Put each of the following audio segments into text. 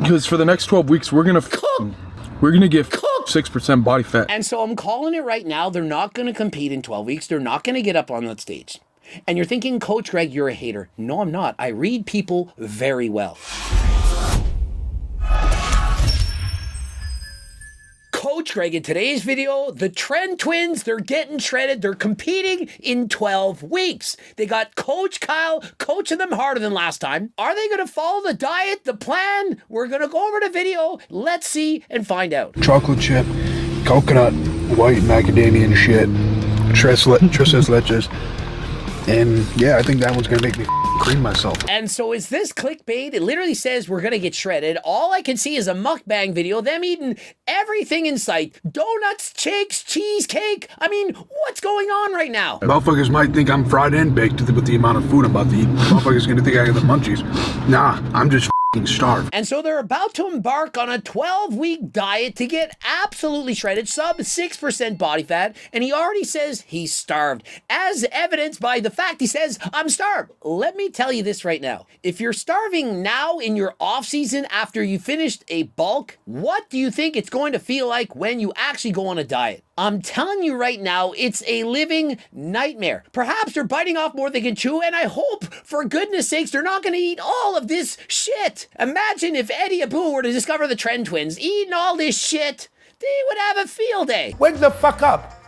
Because for the next 12 weeks, we're gonna give 6% body fat. And so I'm calling it right now. They're not going to compete in 12 weeks. They're not going to get up on that stage. And you're thinking, Coach Greg, you're a hater. No, I'm not. I read people very well. Coach Greg, in today's video, the Tren twins, they're getting shredded. They're competing in 12 weeks. They got Coach Kyle coaching them harder than last time. Are they going to follow the diet, the plan? We're going to go over the video. Let's see and find out. Chocolate chip, coconut, white macadamia and shit, tres leches. And yeah, I think that one's going to make me cream myself. And so is this clickbait? It literally says we're going to get shredded. All I can see is a mukbang video, them eating everything in sight. Donuts, shakes, cheesecake. I mean, what's going on right now? Motherfuckers might think I'm fried and baked with the amount of food I'm about to eat. Motherfuckers going to think I got the munchies. Nah, I'm just starved. And so they're about to embark on a 12-week diet to get absolutely shredded, sub 6% body fat, and he already says he's starved, as evidenced by the fact he says, I'm starved. Let me tell you this right now. If you're starving now in your off season after you finished a bulk, what do you think it's going to feel like when you actually go on a diet? I'm telling you right now, it's a living nightmare. Perhaps they're biting off more than they can chew, and I hope, for goodness sakes, they're not going to eat all of this shit. Imagine if Eddie Abu were to discover the Tren twins eating all this shit. They would have a field day. Wake the fuck up.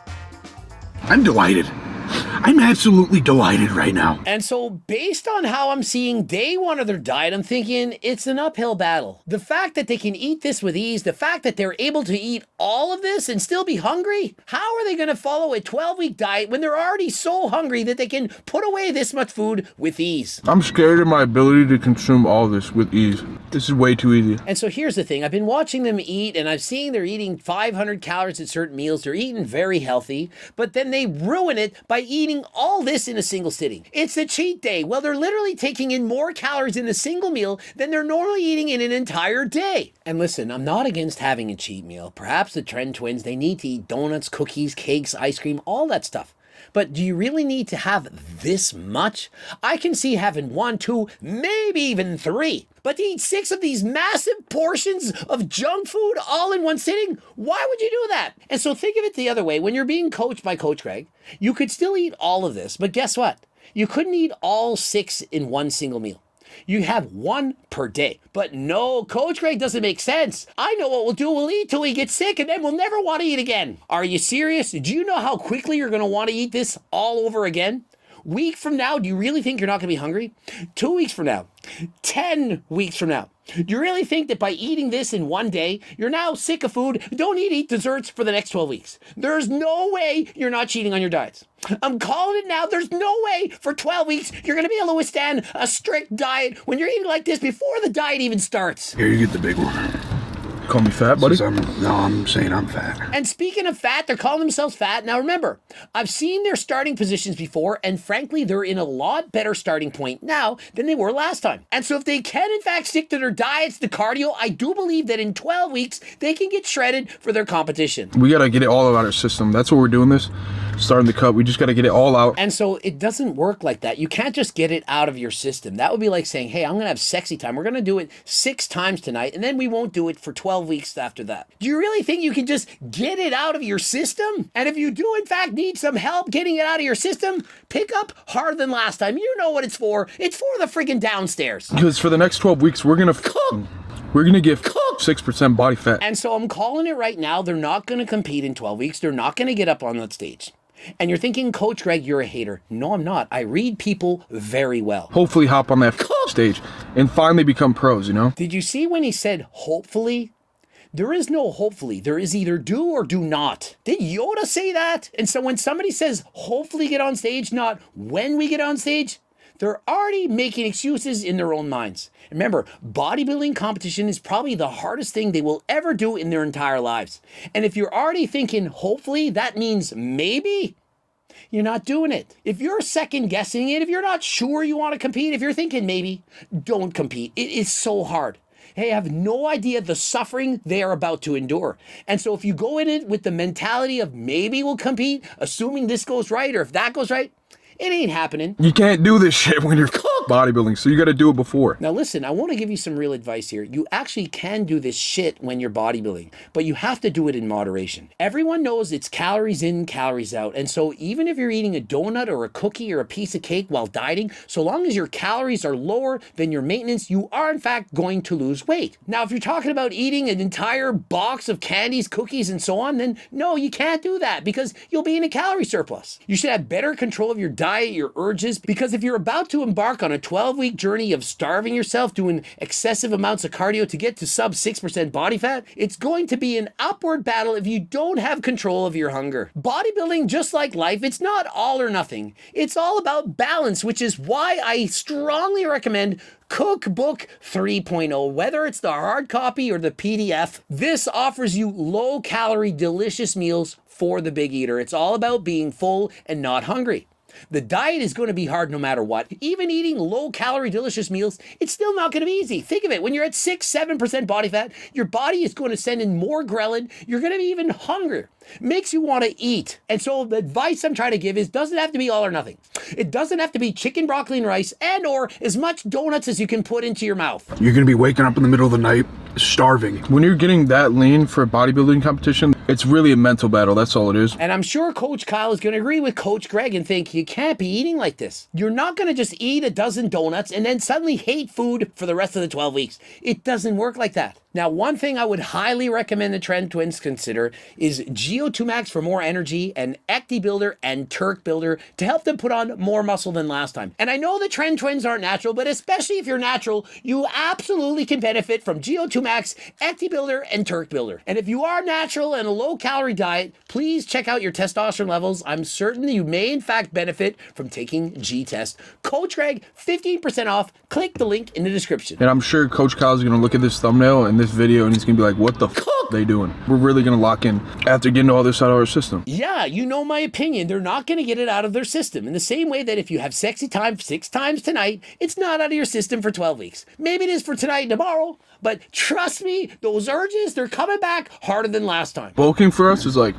I'm delighted. I'm absolutely delighted right now. And so based on how I'm seeing day one of their diet, I'm thinking it's an uphill battle. The fact that they can eat this with ease, the fact that they're able to eat all of this and still be hungry, how are they going to follow a 12-week diet when they're already so hungry that they can put away this much food with ease? I'm scared of my ability to consume all this with ease. This is way too easy. And so here's the thing. I've been watching them eat, and I've seen they're eating 500 calories at certain meals. They're eating very healthy, but then they ruin it by eating all this in a single sitting. It's a cheat day. Well, they're literally taking in more calories in a single meal than they're normally eating in an entire day. And listen, I'm not against having a cheat meal. Perhaps the Tren twins, they need to eat donuts, cookies, cakes, ice cream, all that stuff. But do you really need to have this much? I can see having 1, 2, maybe even 3. But to eat 6 of these massive portions of junk food all in one sitting, why would you do that? And so think of it the other way. When you're being coached by Coach Greg, you could still eat all of this, but guess what? You couldn't eat all 6 in one single meal. You have 1 per day. But no, Coach Greg doesn't make sense. I know what we'll do. We'll eat till we get sick, and then we'll never want to eat again. Are you serious? Do you know how quickly you're going to want to eat this all over again? Week from now, do you really think you're not going to be hungry? 2 weeks from now, 10 weeks from now. Do you really think that by eating this in one day, you're now sick of food, don't eat desserts for the next 12 weeks? There's no way you're not cheating on your diets. I'm calling it now. There's no way for 12 weeks you're going to be able to withstand a strict diet when you're eating like this before the diet even starts. Here, you get the big one. Call me fat, buddy? I'm saying I'm fat. And speaking of fat, they're calling themselves fat. Now remember, I've seen their starting positions before, and frankly, they're in a lot better starting point now than they were last time. And so if they can in fact stick to their diets, the cardio, I do believe that in 12 weeks, they can get shredded for their competition. We got to get it all out of our system. That's what we're doing this. Starting the cut, we just got to get it all out. And so it doesn't work like that. You can't just get it out of your system. That would be like saying, hey, I'm going to have sexy time. We're going to do it 6 times tonight, and then we won't do it for 12 weeks after that. Do you really think you can just get it out of your system? And if you do, in fact, need some help getting it out of your system, pick up Harder Than Last Time. You know what it's for. It's for the friggin' downstairs. Because for the next 12 weeks, we're going to give 6% body fat. And so I'm calling it right now. They're not going to compete in 12 weeks. They're not going to get up on that stage. And you're thinking, Coach Greg, you're a hater. No, I'm not. I read people very well. Hopefully hop on that stage and finally become pros, you know? Did you see when he said hopefully? There is no hopefully. There is either do or do not. Did Yoda say that? And so when somebody says hopefully get on stage, not when we get on stage, they're already making excuses in their own minds. Remember, bodybuilding competition is probably the hardest thing they will ever do in their entire lives. And if you're already thinking, hopefully, that means maybe, you're not doing it. If you're second guessing it, if you're not sure you want to compete, if you're thinking maybe, don't compete. It is so hard. They have no idea the suffering they are about to endure. And so if you go in it with the mentality of maybe we'll compete, assuming this goes right or if that goes right, It ain't happening. You can't do this shit when you're bodybuilding, so you got to do it before. Now listen, I want to give you some real advice here. You actually can do this shit when you're bodybuilding, but you have to do it in moderation. Everyone knows it's calories in, calories out. And so even if you're eating a donut or a cookie or a piece of cake while dieting, so long as your calories are lower than your maintenance, you are in fact going to lose weight. Now, if you're talking about eating an entire box of candies, cookies, and so on, then no, you can't do that because you'll be in a calorie surplus. You should have better control of your diet, your urges, because if you're about to embark on a 12-week journey of starving yourself, doing excessive amounts of cardio to get to sub 6% body fat, it's going to be an upward battle if you don't have control of your hunger. Bodybuilding, just like life, it's not all or nothing. It's all about balance, which is why I strongly recommend Cookbook 3.0, whether it's the hard copy or the PDF. This offers you low-calorie, delicious meals for the big eater. It's all about being full and not hungry. The diet is going to be hard no matter what. Even eating low-calorie, delicious meals, it's still not going to be easy. Think of it. When you're at 6-7% body fat, your body is going to send in more ghrelin. You're going to be even hungrier. Makes you want to eat. And so the advice I'm trying to give is doesn't have to be all or nothing. It doesn't have to be chicken, broccoli, and rice and or as much donuts as you can put into your mouth. You're going to be waking up in the middle of the night starving. When you're getting that lean for a bodybuilding competition, it's really a mental battle. That's all it is. And I'm sure Coach Kyle is going to agree with Coach Greg and think you can't be eating like this. You're not going to just eat a dozen donuts and then suddenly hate food for the rest of the 12 weeks. It doesn't work like that. Now, one thing I would highly recommend the Tren twins consider is GO2 Max for more energy and Ecti Builder and Turk Builder to help them put on more muscle than last time. And I know the Tren twins aren't natural, but especially if you're natural, you absolutely can benefit from GO2 Max, Ecti Builder, and Turk Builder. And if you are natural and a low-calorie diet, please check out your testosterone levels. I'm certain you may in fact benefit from taking G-Test. Coach Greg, 15% off. Click the link in the description. And I'm sure Coach Kyle's going to look at this thumbnail and this video and he's going to be like, what the f*** are they doing? We're really going to lock in after getting all this out of our system. Yeah, you know my opinion. They're not going to get it out of their system. In the same way that if you have sexy time 6 times tonight, it's not out of your system for 12 weeks. Maybe it is for tonight and tomorrow, but trust me, those urges, they're coming back harder than last time. Bulking for us is like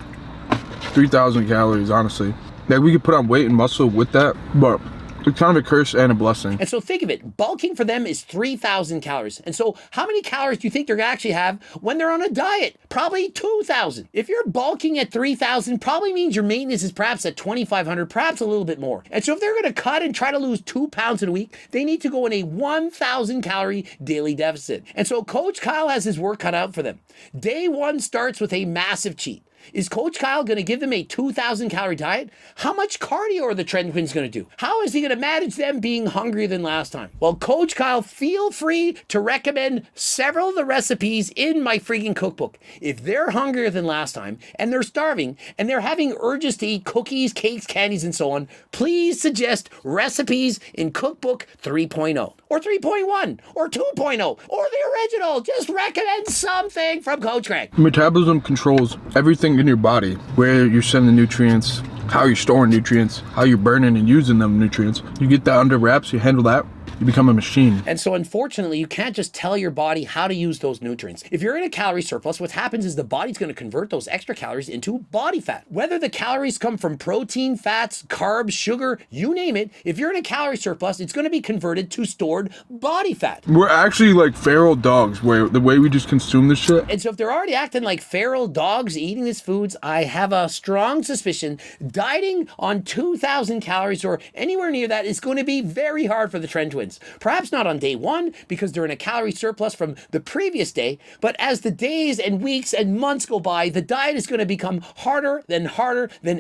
3,000 calories, honestly. Like we could put on weight and muscle with that, but it's kind of a curse and a blessing. And so think of it, bulking for them is 3,000 calories. And so how many calories do you think they're gonna actually have when they're on a diet? Probably 2,000. If you're bulking at 3,000, probably means your maintenance is perhaps at 2,500, perhaps a little bit more. And so if they're gonna cut and try to lose 2 pounds in a week, they need to go in a 1,000 calorie daily deficit. And so Coach Kyle has his work cut out for them. Day 1 starts with a massive cheat. Is Coach Kyle going to give them a 2,000 calorie diet? How much cardio are the Tren twins going to do? How is he going to manage them being hungrier than last time? Well, Coach Kyle, feel free to recommend several of the recipes in my freaking cookbook. If they're hungrier than last time and they're starving and they're having urges to eat cookies, cakes, candies, and so on, please suggest recipes in Cookbook 3.0 or 3.1 or 2.0 or the original. Just recommend something from Coach Greg. Metabolism controls everything in your body, where you're sending nutrients, how you're storing nutrients, how you're burning and using them nutrients. You get that under wraps, you handle that, you become a machine. And so unfortunately, you can't just tell your body how to use those nutrients. If you're in a calorie surplus, what happens is the body's going to convert those extra calories into body fat. Whether the calories come from protein, fats, carbs, sugar, you name it, if you're in a calorie surplus, it's going to be converted to stored body fat. We're actually like feral dogs, where the way we just consume this shit. And so if they're already acting like feral dogs eating these foods, I have a strong suspicion dieting on 2,000 calories or anywhere near that is going to be very hard for the Tren twins. Perhaps not on day 1 because they're in a calorie surplus from the previous day, but as the days and weeks and months go by, the diet is going to become harder than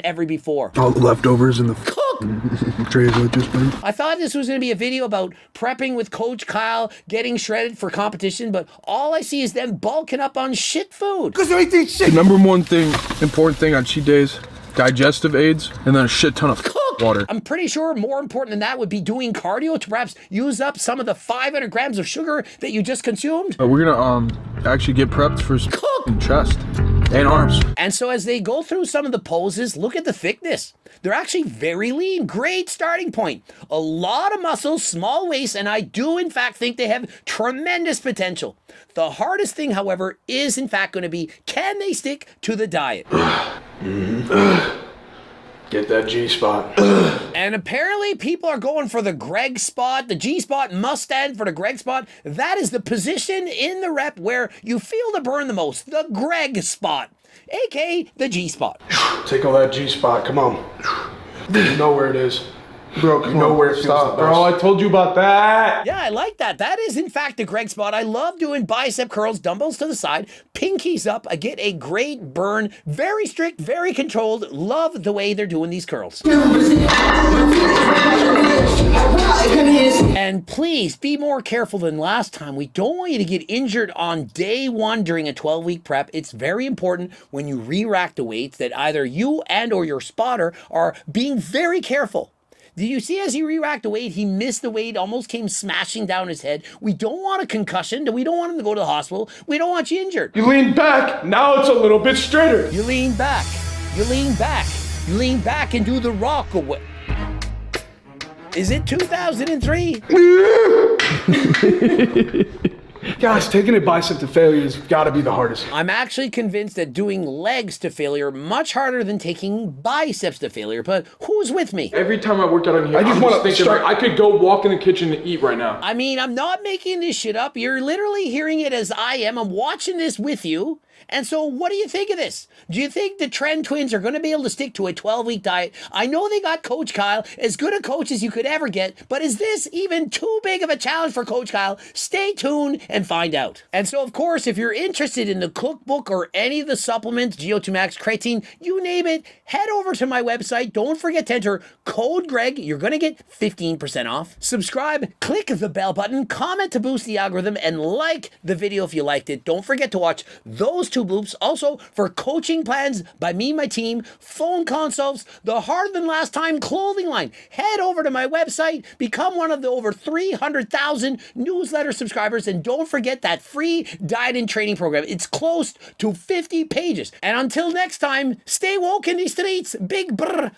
ever before. All the leftovers in the trays like this thing. I thought this was going to be a video about prepping with Coach Kyle, getting shredded for competition, but all I see is them bulking up on shit food. Because they're eating shit. The number one thing, important thing on cheat days, digestive aids, and then a shit ton of water. I'm pretty sure more important than that would be doing cardio to perhaps use up some of the 500 grams of sugar that you just consumed. But we're gonna actually get prepped for some chest and arms. And so as they go through some of the poses, look at the thickness. They're actually very lean. Great starting point. A lot of muscles, small waist, and I do in fact think they have tremendous potential. The hardest thing, however, is in fact going to be, can they stick to the diet? Get that G spot. And apparently people are going for the Greg spot. The G spot must stand for the Greg spot. That is the position in the rep where you feel the burn the most. The Greg spot, aka the G spot. Take all that G spot. Come on. You know where it is. Bro, come You know on. where it feels Stop, the bro. best. I told you about that. Yeah, I like that. That is, in fact, the Greg spot. I love doing bicep curls, dumbbells to the side, pinkies up. I get a great burn. Very strict, very controlled. Love the way they're doing these curls. And please be more careful than last time. We don't want you to get injured on day one during a 12-week prep. It's very important when you re-rack the weights that either you and or your spotter are being very careful. Do you see as he re-racked the weight, he missed the weight, almost came smashing down his head. We don't want a concussion. We don't want him to go to the hospital. We don't want you injured. You lean back. Now it's a little bit straighter. You lean back. You lean back. You lean back and do the rock away. Is it 2003? Guys, taking a bicep to failure has got to be the hardest. I'm actually convinced that doing legs to failure much harder than taking biceps to failure, but who's with me? Every time I work out in here, I just I'm wanna thinking start- like, I could go walk in the kitchen and eat right now. I mean, I'm not making this shit up. You're literally hearing it as I am. I'm watching this with you. And so what do you think of this? Do you think the Tren twins are going to be able to stick to a 12-week diet? I know they got Coach Kyle, as good a coach as you could ever get, but is this even too big of a challenge for Coach Kyle? Stay tuned and find out. And so, of course, if you're interested in the cookbook or any of the supplements, GO2 Max, creatine, you name it, head over to my website. Don't forget to enter code Greg. You're going to get 15% off. Subscribe, click the bell button, comment to boost the algorithm, and like the video if you liked it. Don't forget to watch those two bloops. Also, for coaching plans by me and my team, phone consults, the Harder Than Last Time clothing line, head over to my website, become one of the over 300,000 newsletter subscribers, and don't forget that free diet and training program. It's close to 50 pages. And until next time, stay woke in these streets. Big brr.